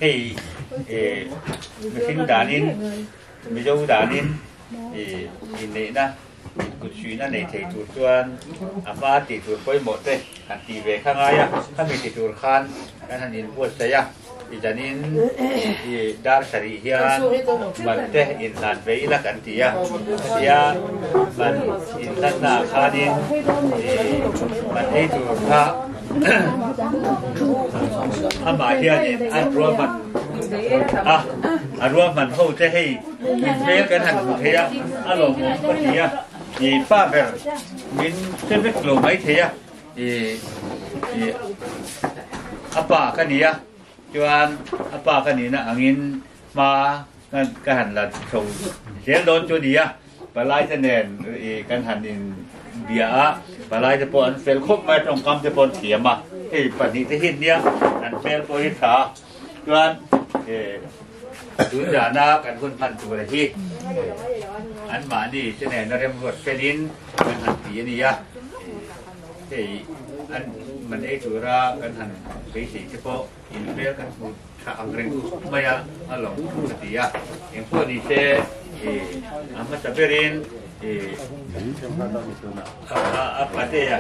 thì mình xin đàn in mình dâu đàn in thì nè na cụ suy na này thầy tụt tuan apa thì tụt quay một đây hạt thì về khang ai á khang mình thì tụt khan cái hàng in buat saya thì cho nên thì dar sari hian mình thế in lan về là cái gì á ya mình in lan na khan in mình đi tụt kha ama hian anh rùa mình rùa mình hậu thế hay mình về cái hàng thế á lồng cái gì á thì pha về mình sẽ biết lồng mấy thế á thì apa cái gì á cho anh apa cái gì nè angin mà cái hàng là sầu dễ đón cho đi á và lại thế này cái hàng in bia và lạiจะปนเฟลครบมาตรงกำจะปนเขียมาที่ปฏิทินเนี่ยอันเฟลโพลิสาจวนดูจานากันคนพันตัวเลยที่อันหมาดีจะแน่นเรื่องรถเฟลินกันหันผีนี่ยะที่อันมันไอตัวรากันหันไปสีเฉพาะอินเฟลกันพูดข่าวเรื่องไม่อะอารมณ์ปกติอะอย่างพวกนี้เช่อามาจะเป็นapa tu ya?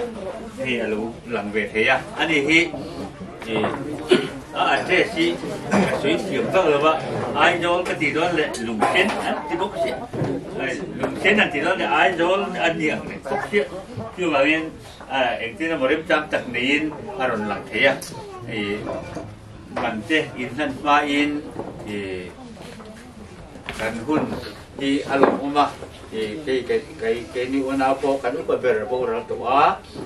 Ni alu langwet ya. Ani hi ada si sui siam tu lah pak. Ai jol ketiduran le lungsen, tibuk si. Lungsen nanti tu le ai jol aniang le. Kok si? Cuma ni ektina murim jam tak nein arun lang ya. Mante insan main kan hun di alung rumah cái như nào po cái lúc về rồi po rồi tổ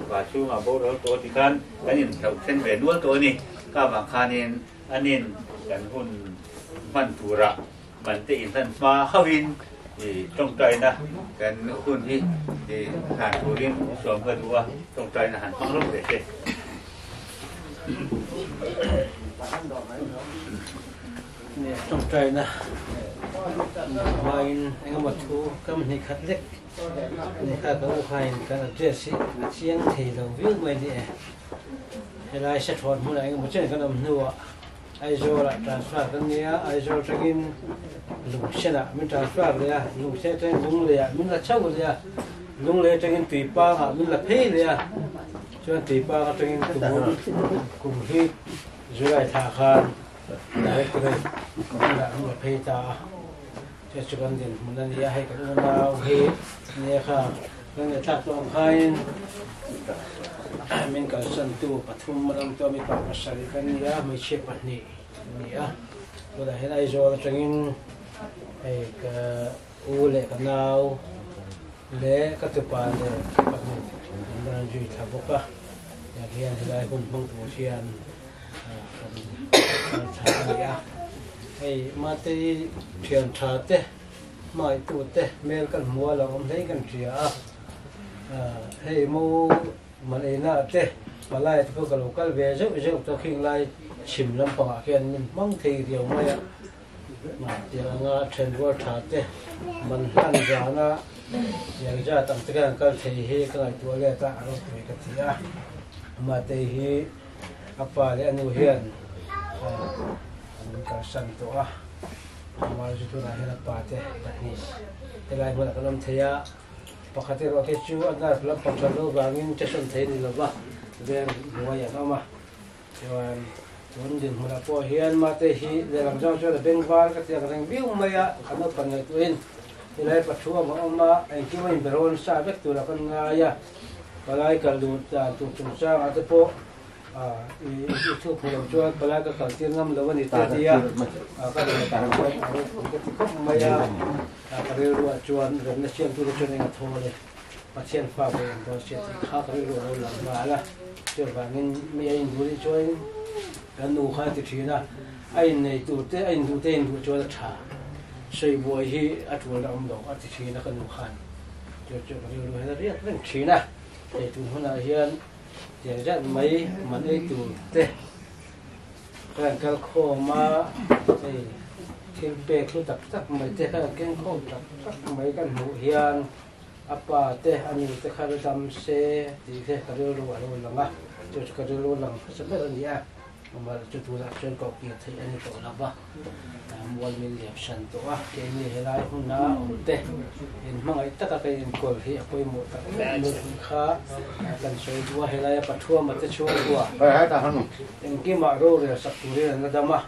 và chú mà po rồi tổ thì kan nhìn đầu sen về nuôi tổ này các bạn khanin anin kan hun man thura man te in thân mà hawin thì trong trời na kan hun thì hàn thurin xuống cái đua trong trời là hàn phong lúc để thế trong trời na main anh mà thu cầm hình khát lek này các cái khai cái dress chiang thì đầu viết mấy đi hay là sẽ thon mua anh một chuyện cái làm nua ai rồi lại transfer cái này ai rồi cho cái lùng xe à mình transfer rồi à lùng xe trên lùngเลยà mình là cháu rồi à lùngเลยcho cái tùy ba à mình là pay rồi à cho nên tùy ba cho cái tụi cùng khi rồi lại thả khan đấy cái này là mình là pay taจะจุกันดินมันนี่ให้กันเราเฮเนี่ยค่ะนั่นเนี่ยถ้าตัวใครมันก็สันตุปฐุมมันตัวมีปากสาริกันเนี่ยไม่เชื่อปันนี่เนี่ยก็ได้เห็นไอ้โจรจังอินไอ้ก็อูเล่กันเอาเล่ก็ตุปานเล่ปันนี่มันจุยทับกะอย่างเงี้ยที่ได้คนบางตัวเชียนกันชาเนี่ยไอ้มาเตยเทียนชาเตมาไอ้ตัวเตเมลกันมัวเราไม่ให้กันเสียให้มูมันไอ้น่าเตมาไล่พวกกะโหลกกะเวเจ้าตัวขิงไล่ชิมลำปางเขียนมันมั่งทีเดียวไม่อะมาเดี๋ยวงาเทนวัวชาเตมันลั่นจานะอย่างจะตั้งแต่กันก็เทเฮก็ไอ้ตัวเล็กตั้งเราไปกันเสียมาเตยเฮอัปปาเรนุเฮียนก็สั่นตัวมาจุดนั้นให้ปาเตแบบนี้แต่ลายมันก็น้ำเทียปกติเราแค่ชูอันนั้นเราปัจจุบันเราบางทีจะสั่นเทียนี่เราบ้าเรื่องหัวอย่างนั้นมาแต่ว่าวันเดินมาพอเฮียนมาเตหีเรื่องเจ้าช่วยเป็นบ้านก็เสียงแรงวิวมาอ่ะอันนั้นเป็นไงตัวเองแต่ลายปัจจุบันมาไอ้ที่มันเป็นโรนซาเบ็กตัวละกันง่ายอ่ะก็ลายกระดูกจากตัวจุ่มช่างอาจจะพอitu pulau jual pelaga kaltir ngam lawan itu dia akan datang ketika maya kariru acuan dan nasian tu recun yang thole pasien fabe dan siat kha kariru ulang bala coba ngin maya induri join dan nu kha ti thina ai nei tu te ai du te du jual tha sei boi hi atul ram do ati thina kan nu khan coba kariru hada ria ren thina te tu huna hianอย่างนั้นไม่มันไอ้ตัวเต้การกระโคมาไอ้เข่งเปกลุตักไม่เต้การเข่งโคตักไม่กันหูเฮียนอัปปาเต้อันนี้เต้ข้าราชการเสตีเต้กระโดดรัวรัวหลังอ่ะจุดกระโดดรัวหลังสมัยนี้อ่ะ mà chút tu ra chuyện có kia thấy anh tổ là ba mua mình liệp sẵn tổ cái này hệ lại hôm nào ổn tệ nên mang ấy tất cả cái cột thì tôi một cái một khá cần soi đua hệ lại bắt thua mà tới chua đua em kia mà rồi rồi sắp tu rồi nó đâm à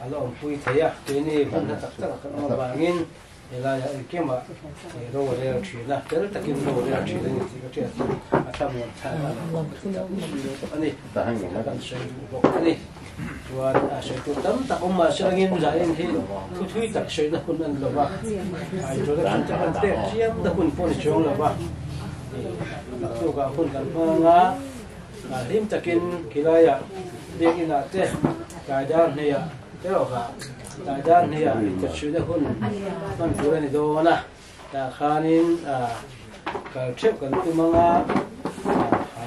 alo ông pui thấy à cái này hôm nay tất cả các ông bà nghìn hệ lại em kia mà rồi rồi chuyện là cái tất kim rồi rồi chuyện này thì có chuyệnทำหมดใช่ไหมอันนี้การใช้บอกอันนี้ว่าใช้ตัวตั้มตักออกมาเชื่อเงินจ่ายที่ทุยตักใช้นักคุณนั่นหรือว่าไอ้ตัวนั้นจะมันเตะเชี่ยมนักคุณพอดีช่วงหรือว่านักตัวกับคุณกันมางะริมตะกินกีฬาอย่างเด็กอินาเตะกายด้านเนี่ยเจ้าค่ะกายด้านเนี่ยจะช่วยนักคุณมันตัวนี้โดนนะแต่ข้านี้การเชื่อกันตัวมังอา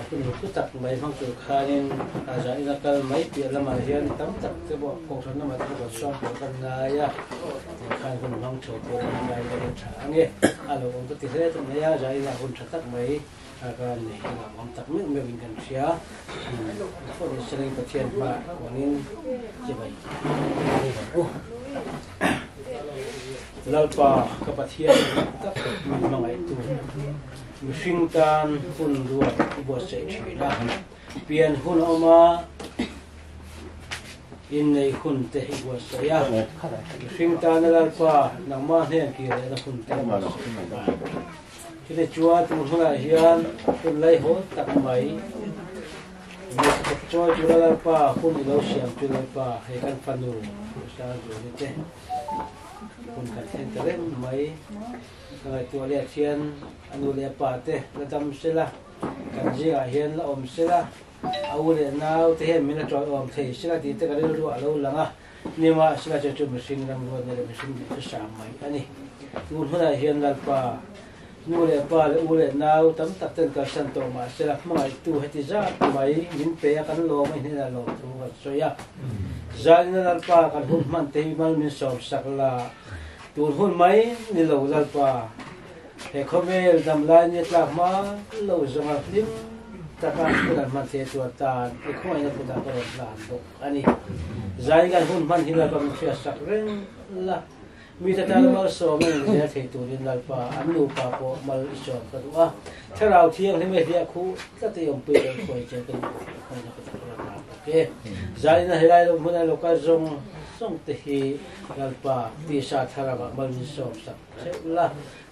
คุณผู้ตักไม่ฟังตัวข้านี่อาจารย์นักการไม่เปลี่ยนละมาเรียนตั้งแต่จะบอกกองทุนน้ำมันจะบอกซ้อมกันนายะข้าคุณฟังโชว์ตัวยังไงกันช้างเนี่ยอะไรผมก็ติดเรื่องตรงนี้อาจารย์นักคุณตักไม่อาการนี่ผมตักไม่วิ่งกันเสียคนที่เสนอประเทศมาวันนี้จะไปเราป่ากับประเทศตักมีมาไงตัวมีสิ่งการหุ่นด้วยบวชเสียชีวิตเปลี่ยนหุ่นออกมาอินในหุ่นเตะบวชเสียสิ่งการเราป่านักมาเนี่ยกี่อะไรนะหุ่นเตะบวชที่ได้จัวตัวหุ่นอะไรเฮียนหุ่นไรโหตักไม่จัวจุดเราป่าหุ่นเราเสียงจุดเราป่าให้กันฟันดูสาธุนี่เตะคุณกันเห็นแต่เล่นไหมตัวเลี้ยเชียนอนุเลี้ยป่าเตะระดมเสละกันจีอาเห็นละอมเสละเอาเลี้ยนาวเตะมีละจอยอมเทเสละตีเตะกันเรื่อยๆเราหลังอ่ะนี่ว่าเสละจะจุดมิสิงรำรวนเนี่ยมิสิงจะสามไหมอันนี้ดูหุ่นเห็นละป่านูเลี้ยป่าเลยอูเลี้ยนาวตั้มตักเต้นกับสันโตมาเสละไม่ตัวเหตุจ้าไม่ยินเปียกันโลไม่เห็นละโลตัวสวยจานนั่นละป่ากันหุ่นมันเตะมันมีสองสักละตัวหุ่นไหมนี่เราละป่าแต่เขาไม่ทำลายเนี่ยกลับมาเราจะมาพิมพ์ตะการตัวนั้นมันเสียตัวตาไอ้ข้อนี้เป็นตะการหลานตกอันนี้ใจกันหุ่นมันที่เรากำลังเสียสักเรื่องละมีแต่การมาสอบมันเสียที่ตัวนี้ละป่าอันนู้นป่าพอมาสอบกันว่าถ้าเราเที่ยงที่ไม่เที่ยงคู่ก็จะยอมเปลี่ยนคอยเจอกันคนจะเป็นตะการโอเคใจนั้นให้เราเมื่อเราก็ส่งที่ละป่าที่สาธารณะมันสอบสักเสร็จละ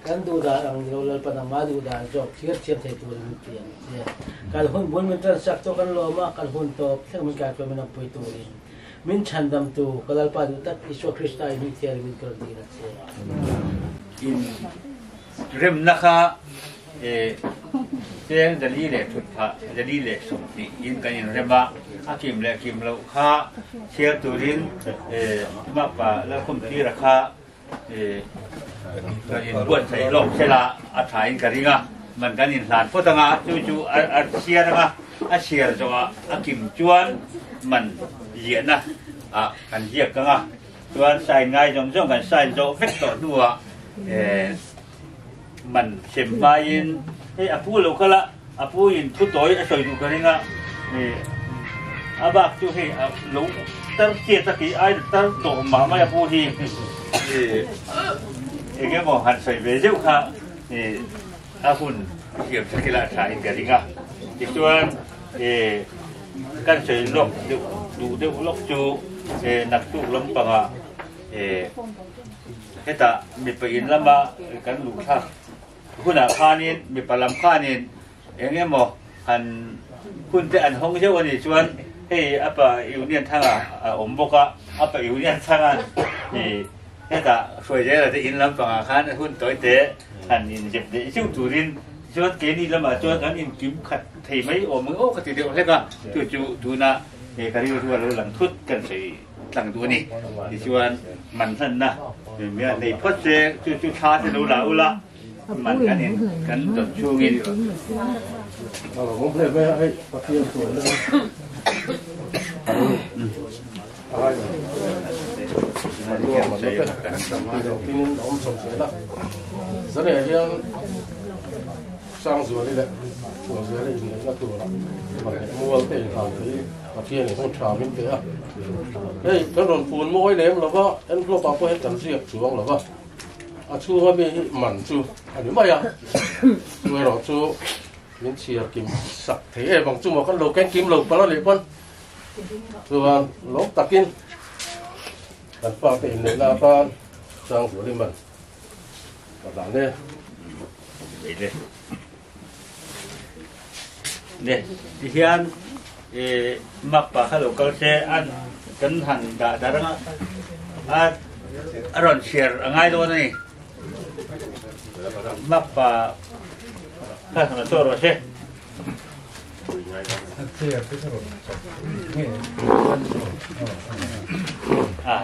กันดูดาอังเราเลยปนมาดูดาจบเทียบเทียมไทยตัวมันเปลี่ยนเนี่ยการหุ่นบนมันจะสักตัวกันโลมาการหุ่นตบที่มันกลายเป็นมันปุยตัวเองมินชันดำตัวก็เลยปาดูตัดอิสวาคริสต์ไอมิเทียร์มินกระดีนักเสียอินเริ่มนะคะเรื่องจะลีเล่ทุกพระจะลีเล่สมติอินกันอินเริ่มว่าอาคิมเล่คิมเราข้าเชียร์ตัวรินมาป่าแล้วคุมที่ราคาก็อินบวชใส่โลกเชลาอาถ่ายกันริงอ่ะมันกันอินสารพุทธงาจู่ๆอาเชียร์นะอาเชียร์จัวอากิมจวนมันเยี่ยนะกันเยี่ยกันอ่ะจวนใส่ไงจงกันใส่โจเฟกต์ตัวมันเข็มไปอินอาพูเราก็ละอาพูอินทุตัวไอ้สวยดูกันริงอ่ะอาบักจู่ให้ลุงตั้งเกียรติไอ้ตั้งโตมาไม่อาพูที่เองก็บอกหันใส่เบลค่ะอาคุณเกี่ยวกับกีฬาชายกันริงอ่ะอีกส่วนการใช้ลกดูเด็กลกจูนักสู้ล้มปังอ่ะเหตุมีไปอินลำบากกันลูกท่าคุณอาคานินมีปลำคานินเองก็บอกหันคุณแต่อันห้องเช่วันนี้ชวนให้อาปะอยู่เนี่ยทั้งอมบกอ่ะอาปะอยู่เนี่ยทั้งเหตุสวยใจเราจะอินลำปังอาคารคุณตัวเตะหันอินเจ็บเด็กชิวตูรินชวนเกนี่ลำบากชวนกันอินกิ้มขัดไทยไม่โอ้มึงโอ้กติเดียวเล็กอ่ะจู่ดูนะการที่ว่าเราหลังทุดกันใส่หลังตัวนี้ที่ชวนมันสั้นนะเมื่อในพัดเจจู่ชาจะดูละอุละมันกันเองกันจดช่วงนี้ผมเพลย์ไม่ให้ประเทศสวยเลยปีนึงผมส่งเสียแล้วเสน่ห์ยัง sang rồi đấy của dưới đây nó tụ lại mà mua cái thằng cái mà kia này không trả miếng thế à đây nó đồn phun mỗi đêm là vợ em lo bảo hết tận diệt xuống là vợ chú mà bị mặn chú nếu mà à chú rồi chú miếng chia kim sặc thế bằng chú một con lầu canh kim lầu bao nhiêu con rồi lốp tạc in đặt vào tiền này là con sang rồi đi mình đặt đây vậy đây di hian mappa khalo kalse an kan han da daranga aron share angai do ni mappa ha na toro se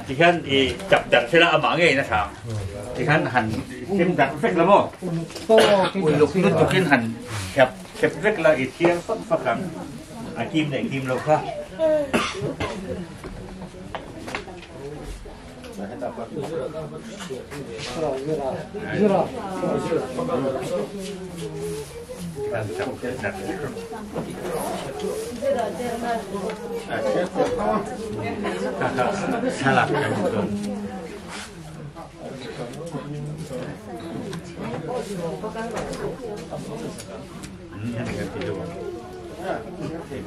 di hian chập đặt se la ama ngai na sang di hian han kim đặt fek la mo ui lục nút tu kin han chập fek la thiang phát khang kim này kim lâu khác salad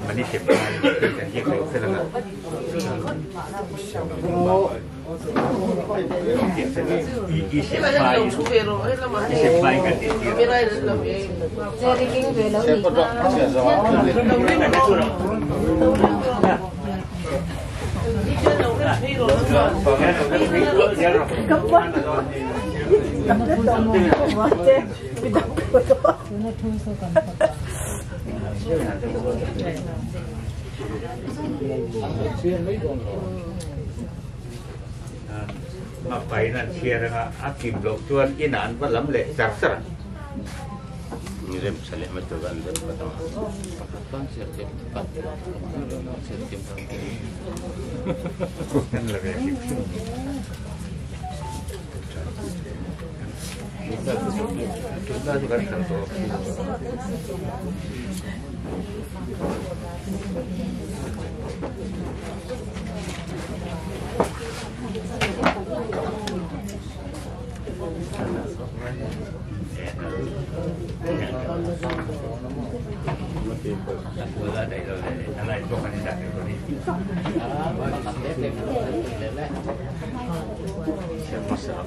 Mani siapa yang dia kau selang. Siapa kan dia. Jadi kita belau ni. Ngapain share dengan akim blok tuan inan balam lek sarser. Ngirim salih macam kan dan pertama. Pakatan siap cepat. Kan lebih. Kita juga satu. Bola dari lo, anak itu kan tidak dari ini. Siapa serap?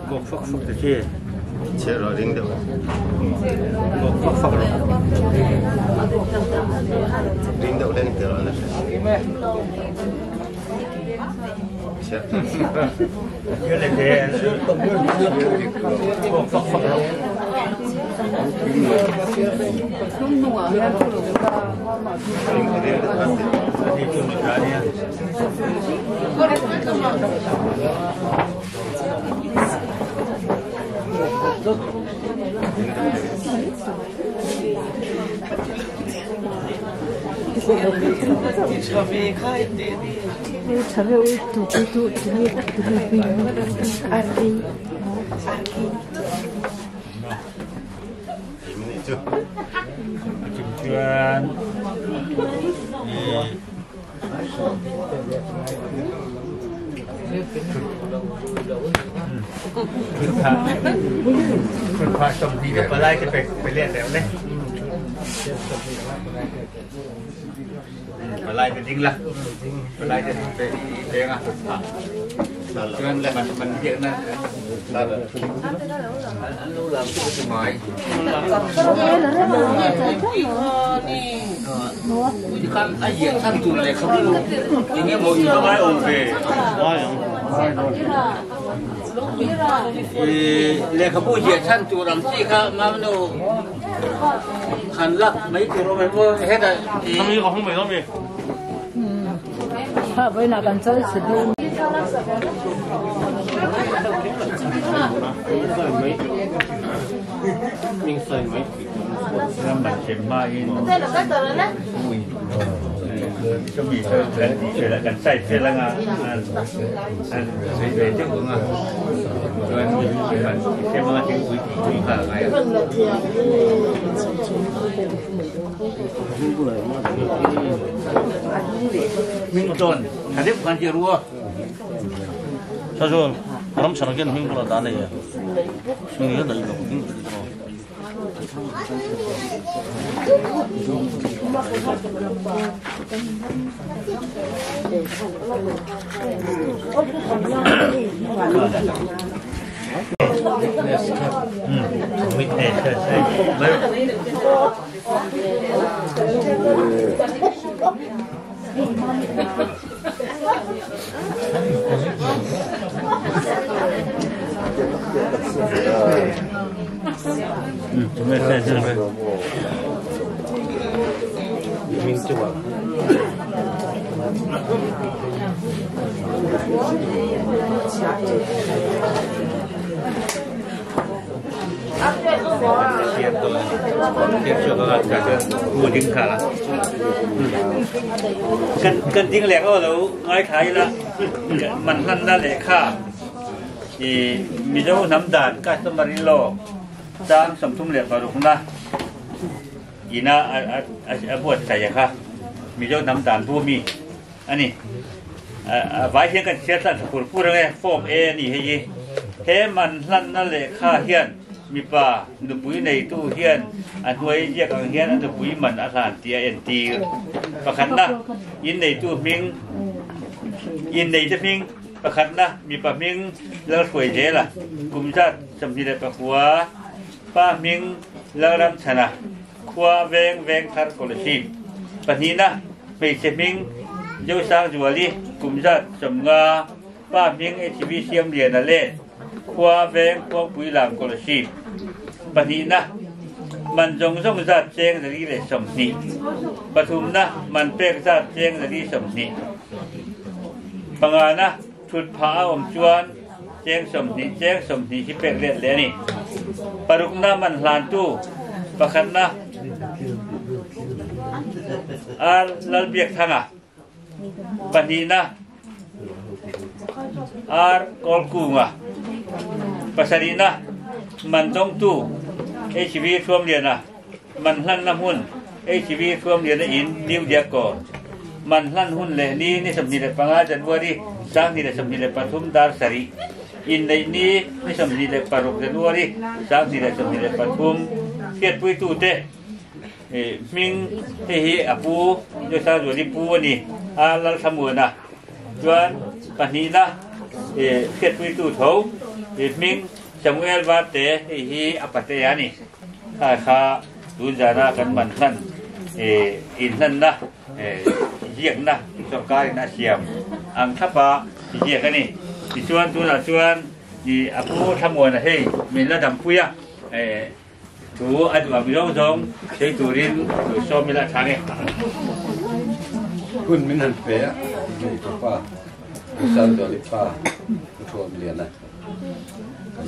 Gok fak fak tu cie, Cie ring tu. gok fak fak tu. Ring tu dah ni terlalu lah. Cie. Dia leh gok fak fak tu. Ini tu macamnya. Ini tu. Tujuanคุณพาชมดีกับอะไรจะไปเรียนแล้วเนี่ยอะไรจะจริงล่ะอะไรจะไปเรียนอ่ะ Cuman man dia na. Anu lam tu semai. Kan ayat satu le kamu. Ini mau semai OV. Le kamu ayat satu lam si ka mamno. Kan lak mai tu ro mai mo heda. Kami ko không mai. Với là cần chơi sử dụng mình xài mấy làm bánh chém mai đây là các tờ đấy cho mình chơi là cần xài chơi là về trước cũng rồi xem mà tiếng quý quý cả ngày mình một tuần thằng tiếp quan chơi rùa sao rồi làm sao cái hình của ta này mình nhớ đấy là hình mình chụp mua tiếng khá cần tiếng lẻ có đâu nói khá vậy là mình lăn ra lẻ khá thì mình đâu nắm đàn cái tôm bari lo sang sắm thùng lẻ vào đúng na ina buat saya khá mình đâu nắm đàn bùa mi anh vài thiên cần xét là phun phun nghe phom eนี่ให้ยี่เทมันลั่นนั่นแหละข้าเฮียนมีป่าดูปุ๋ยในตู้เฮียนอันห้วยเรียกอันเฮียนอันดูปุ๋ยมันอาหารเตียเอ็นตีประคันนะยินในตู้มิงยินในจะมิงประคันนะมีป่ามิงแล้วสวยเจล่ะกลุ่มชาติสำนีได้ประหัวป้ามิงแล้วรำชนะคว้าแวงทัดกอลชีปนี้นะไม่ใช่มิงเจ้าสร้างจัวลีกลุ่มชาติสำงาป้ามิงไอชีวิตเสียมเรียนนั่นแหละคว้าแวงพวกปุ๋ยหลังกอลชีปนี้นะมันจงส่งชาติเจงจะดีเลยสมนีปทุมนะมันเป๊กชาติเจงจะดีสมนีปังงานะชุดผ้าอมจวนเจงสมนีที่เป็กเลียดเลยนี่ปรุกนะมันหลานตู้ประคันนะลลเบียกทางอ่ะปนี้นะกอลกูงอ่ะปัสดีนะมันต้องตู้ไอชีวิตท่วมเรียนอ่ะมันลั่นน้ำหุ่นไอชีวิตท่วมเรียนอินดิ้วเดียก่อนมันลั่นหุ่นเลยนี่สำนีเลยปังอาจันวดีสร้างนี่เลยสำนีเลยปฐุมดาร์สรีอินในนี้นี่สำนีเลยปรุกจันวดีสร้างนี่เลยสำนีเลยปฐุมเทียดปุยตู้เตมิงเฮียปูโดยสร้างอยู่ที่ปูนี่ลัลสมุนนะจวนปนี้นะเทียดปุยตู้เท้ามิงสมุเอลวาเตฮีอปัตเตยานี่ข้าดูจาระกันมันนั่นอินนั่นนะเยี่ยงนะสกายนะเสียมอังทับปะเยี่ยงกันนี่ที่ชวนตัวละชวนที่อาปูทำมวยนะเฮ้ยมีระดับปุยถูอันว่ามีร้องจงใช้ตัวรินตัวชอบมีละทางเนี่ยคุณมินันเปียนี่ก็ป้าสันตัวลิป้าทั่วเรียนนะ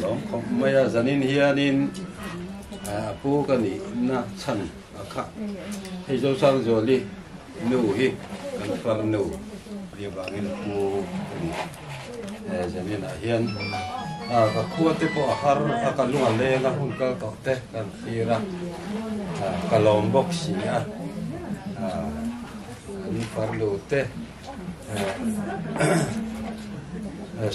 ลองของไม่ยาจันินเฮียนินผู้กันนี่น่าชันค่ะให้เจ้าสร้างโจลีนูฮีกันฟังนูเรียบร้อยนี่ผู้จันินเฮียนก็ขวดที่พอหาร์กันลุงอันเล่งหุ่นก็ตอกเตะกันทีระกันลมบ็อกซิ่งนี่ฟังนูเตะ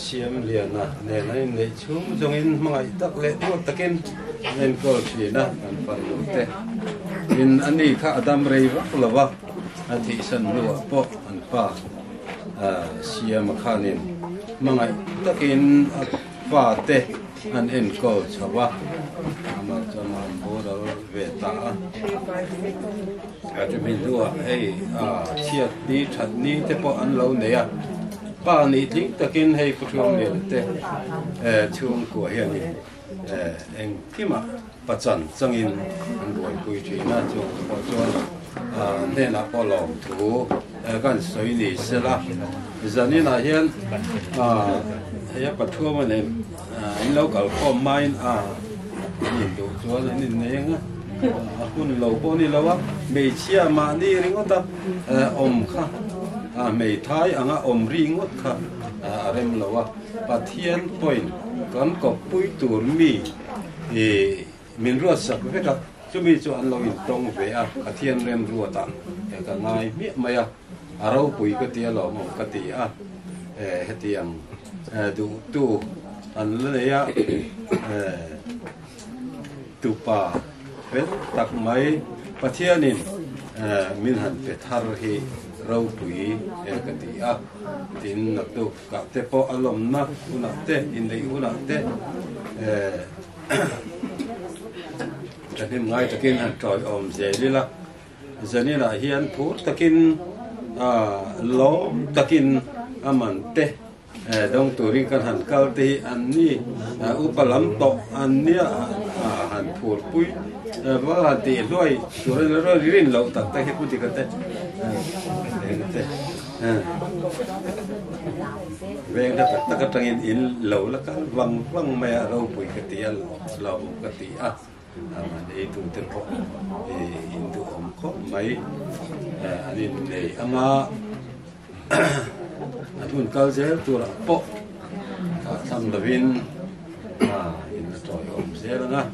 เสียมเรียนนะเนี่ยในช่วงจงอินมังไอตักเล็ดตะกินเล่นก็สีนะกันฟังดูเตะอินอันนี้ข้าดำเรียบละวะอาทิตย์สันนัวปออันป้าเสียมข้านิน mangai takin pa te an en ko chawa ama chama boda ve ta a ju min duwa ei a chiat ni that ni te po an lo ne ya pa ni thing takin hei puthum le te chung ko hian ni eng kima pachan changin an roi pui thi na chu po chuan ne na po lom thu kan soi ni sela zani na hian ya pathum ne in local com mine in do chuan in nenga hun lo po ni lawa me chia ma ni ringota om kha me thai anga om ringot kha rem lawa pathian point kan ko pui tur mi min ro sak ve ka chumi chu an lo in tong ve a pathian rem ru ta ka ngai mi maya aro pui ka tia lo mo ka ti a hetiam du tu an le ya tu pa ve tak mai pathianin min han pe thar hi rau pui ka ti a tin na tu ka te po alom na una te in dei una te takin ngai takin han troi om je lila zanina hian thu takin lo takin aman te dong turi kan han kal te an ni upalam to an nia han phur pui wa ti loi tur rin lo tak ta he puti ka te về đó tất cả trang in lâu là cả văng mẹ đâu bụi cái tiền lâu cái tiền mà để tụ tập họ in tụ ông có mấy anh để ama tuần cao dễ tụ là bộ tham là vin in là trời ông dễ là na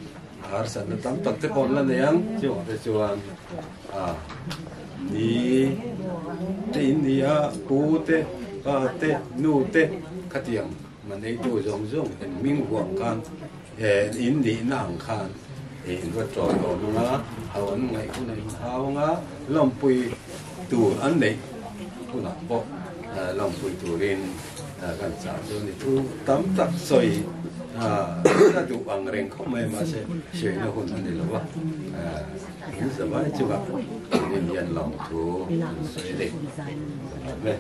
har san là tắm tập tập là này anh chưa để chưa ni te India pu te pa te nu te khatiang man ei tu zong zong en ming huang kan in di nang khan in wa troi lo nga hawan ngai ku nei haw nga lom pui tu an nei ku na po lom pui tu rin kan sa zo ni tu tam tak soi na tu ang reng ko mai ma se na hun an ni lo wa in sa ba chu ga in yan long tu soi de ne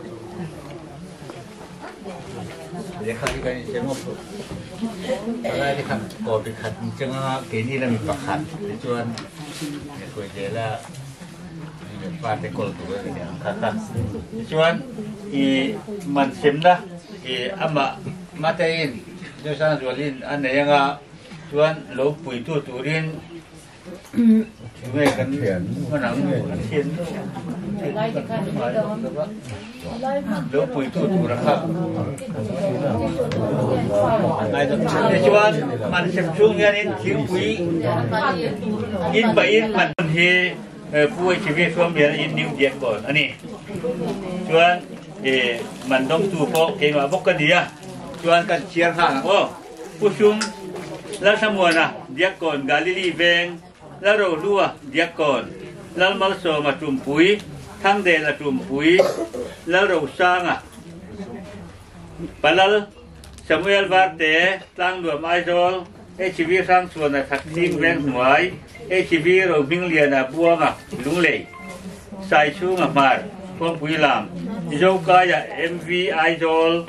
để khai cái chế một cái thì khăn còn bị khăn chẳng cái gì là mình bạc khăn để cho anh để coi thế là mình phát cái cột tủ để khăn khăn để cho anh thì mình xem đó thì ama matain cho sang rồi lên anh này nga cho anh lỗ bụi tu lên về cái mà nắng thiên lỗ bụi tu ra khắp này để cho anh mình xem chung nghe đến thiếu bụi in bảy in mình thì vui chỉ biết phương miền in new điện còn anh này cho anh mình đông tu po cái mà bốc cái gì à cho anh cần chia hàng ô phụ chung là sao muôn à điện còn Galilee ven là rồi lúa điện còn là mal so mà trùm bụi thang đề là trùm bụi là rồi sang à Palal Samuel Varte tăng đuổi mai rồi chỉ biết sang xuân là thật xin ven ngoài chỉ biết rồi binh liền là buông à lúng lệ sai xuống à mà phong bụi làm dâu cái là MV Idol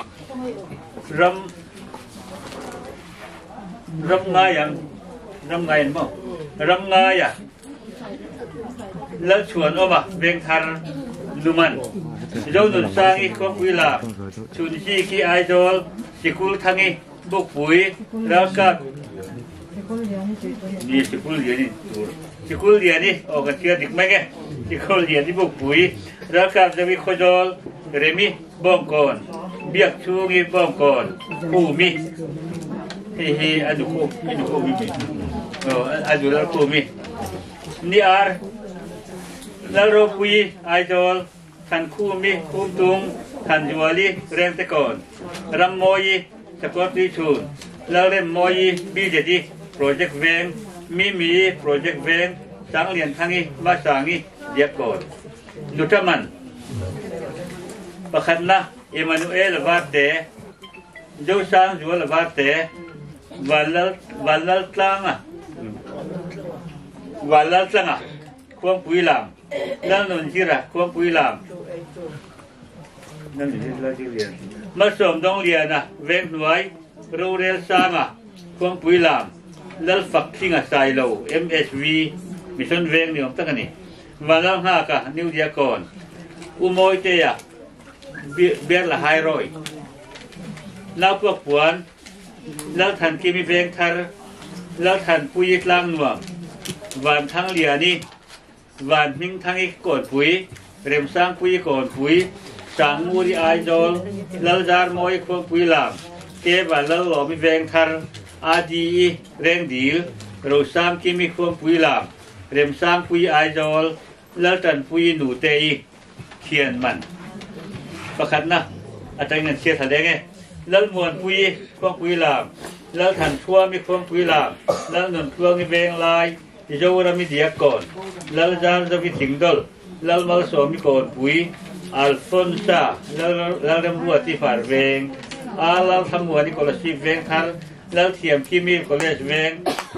ram ngay mà ram ngay à lỡ chuồn ôm à ven thar luman dâu nụ sang ít phong bụi làm chuồn chi khi Idol chỉ cul thang ấy bốc bụi rau cátนี่สิคุลเรียนนี่สิคุลเรียนนี่โอ้ก็เชื่อดิกไหมแกสิคุลเรียนที่บุกปุ๋ยแล้วก็จะมีโคจรเรมิบ้องก่อนเบียกชูงีบ้องก่อนผู้มีเฮ้อันดูโคมีโอ้อันดูแล้วผู้มีนี่อาร์แล้วเราปุ๋ยไอดอลทันคู่มีคู่ตุงทันจัวลีเร่งตะก่อนรำมอยสปอร์ตที่ชูแล้วเล่นมอยบีเจดีโปรเจกต์เวงมีโปรเจกต์เวงสังเรียนทั้งนี้มาสังนี้เดียกก่อนดูท่ามันประคันนะเอมานูเอลวาเต เจ้าสร้างจัวละบาเตวันละตั้งอ่ะวันละตั้งอ่ะควงปุ๋ยลามแล้วนนที่ระควงปุ๋ยลามนั่นนี่เราที่เรียนมาสมต้องเรียนนะเว้นไว้รู้เรียนสร้างอ่ะควงปุ๋ยลามแล้วฝักทิ้งอ่ะไซโล MSV มิชนเวงนี่ผมตั้งนี่วันละ5กะนิวเดียก่อนอุโมยเตียเบียร์ละ500แล้วพวกปวนแล้วทันที่มีเวงทาร์แล้วทันปุยกลางหน่วงวันทั้งเลียนี่วันมิ่งทั้งอีกก่อนปุยเริ่มสร้างปุยก่อนปุยสังมูริไอจอลแล้วจาร์มอยควงปุยลามเก็บวันแล้วหล่อมีเวงทาร์อาดีเร่งดีลเราสร้างที่มีควงปุยลามเริ่มสร้างปุยไอจอลแล้วทันปุยหนูเตยเขียนมันประคันนะอาจารย์เงินเชียร์แสดงไงแล้วมวนปุยควงปุยลามแล้วทันทั่วมีควงปุยลามแล้วหนุนทั่วมีเวงลายที่จะว่ามีเดียก่อนแล้วจะมีถิงดอลแล้วมาสวมมีก่อนปุยอัลฟอนซาแล้วเริ่มรัวที่ฝ่าเวงแล้วทำหัวนี่ก็เลยชีเวงทันแล้วเทียมที่มีก็เลยเวง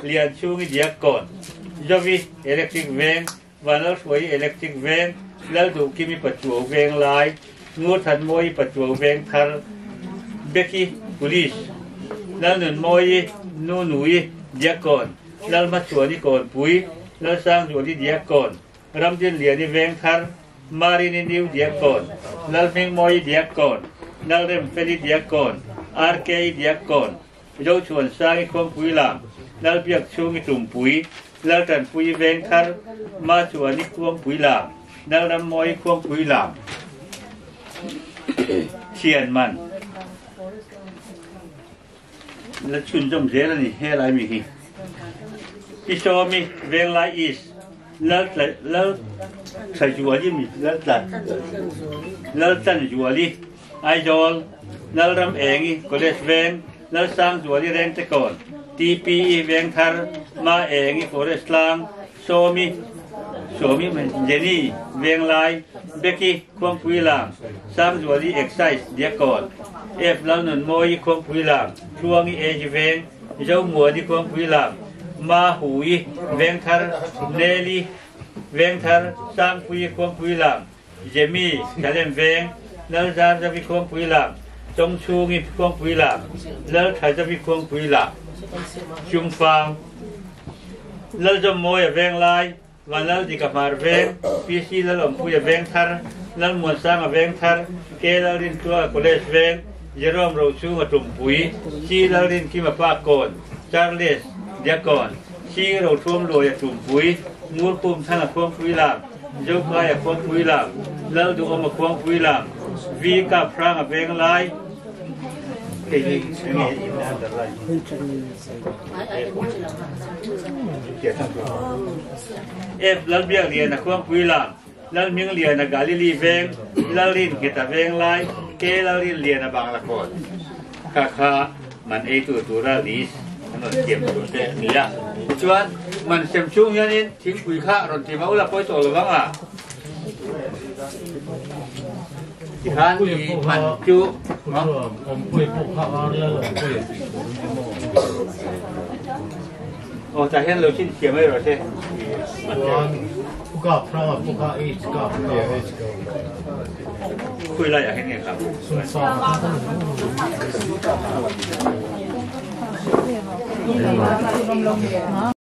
เรียนชูมีเดียก่อนจะมีอิเล็กทริกเวงวันแล้วสวยอิเล็กทริกเวงแล้วดูที่มีปัจจุบันเวงลายงูทันมวยปัจจุบันเวงทันเบกี้พุลิสแล้วหนุนมวยนูนุยเดียก่อนแล้วมาชวนนี่ก่อนปุยแล้วสร้างชวนนี่เดียก่อนรำดินเหลียนี่เวงทันมารินีนิวเดียก่อนแล้วมิงมวยเดียก่อนแล้วเริ่มเฟนิเดียก่อนอาร์เคเดียก่อนโยชวนสร้างอีกคนปุยลามแล้วเบียกชูมีตุ่มปุยแล้วทันปุยเวงทันมาชวนนี่ควงปุยลามแล้วรำมวยควงปุยลามเชียนมันแล้วชุนจมเสียแล้วนี่ให้อะไรมีฮีพี่โชมีเวงไลอีสแล้วใส่จัวลี่มีแล้วตันจัวลี่ไอจอลแล้วรำเองก็เลสเวงแล้วสร้างจัวลี่แรงตะก่อนทีพีเวงทาร์มาเองฟอเรสต์ลางโชมีมันเจนี่เวงไลเบกกี้ควงปุยลามสร้างจัวลี่เอ็กไซส์เดียก่อนเอฟแล้วหนุนมวยควงปุยลามช่วงนี้เอจเวงเจ้ามัวนี่ควงปุยลามมาหุยเวงทาร์เนลี่เวงทาร์สร้างปุยควงปุยลามเจมี่จะเล่นเวงแล้วจะมีควงปุยลามจงชูงี้ควงปุยลามแล้วถ้าจะมีควงปุยลามชุมฟางแล้วจะมวยเวงไลวันแล้วดีกับมาเวงพีซีแล้วหลงปุยเวงทาร์แล้วมวนสร้างเวงทาร์เกลลินตัวโคเลสเวงเยอรมเราชูมาตุ่มปุยชีลลินที่มาปากก่อนชาร์เลสเดียก่อนชีเราท่วมโรยตุ่มปุยมูลปุ่มท่านควงปุยลามเจ้ากายควงปุยลามแล้วดูออกมาควงปุยลามวีกับพระกับเวงไลเอฟแล้วเบียเรียนควงปุยลามแล้วมิงเรียนกาลิลีเวงแล้วลินเกตเวงไลเกแล้วลินเรียนบางละคนข้ามันตัวราลิสมันเก็บตัวเด็กนี่ละชวนมันเซมชุ่งยันนี่ทิ้งปุยข้ารถที่มาอุลาปอยโตหรือบ้างอ่ะที่ข้างมันจุเนาะผมปุยพวกข้าวแล้วปุยโอ้จะเห็นเราชิ้นเขียวไม่หรอใช่ผู้กับพระผู้กับเอชกับคุยอะไรอย่างนี้ครับ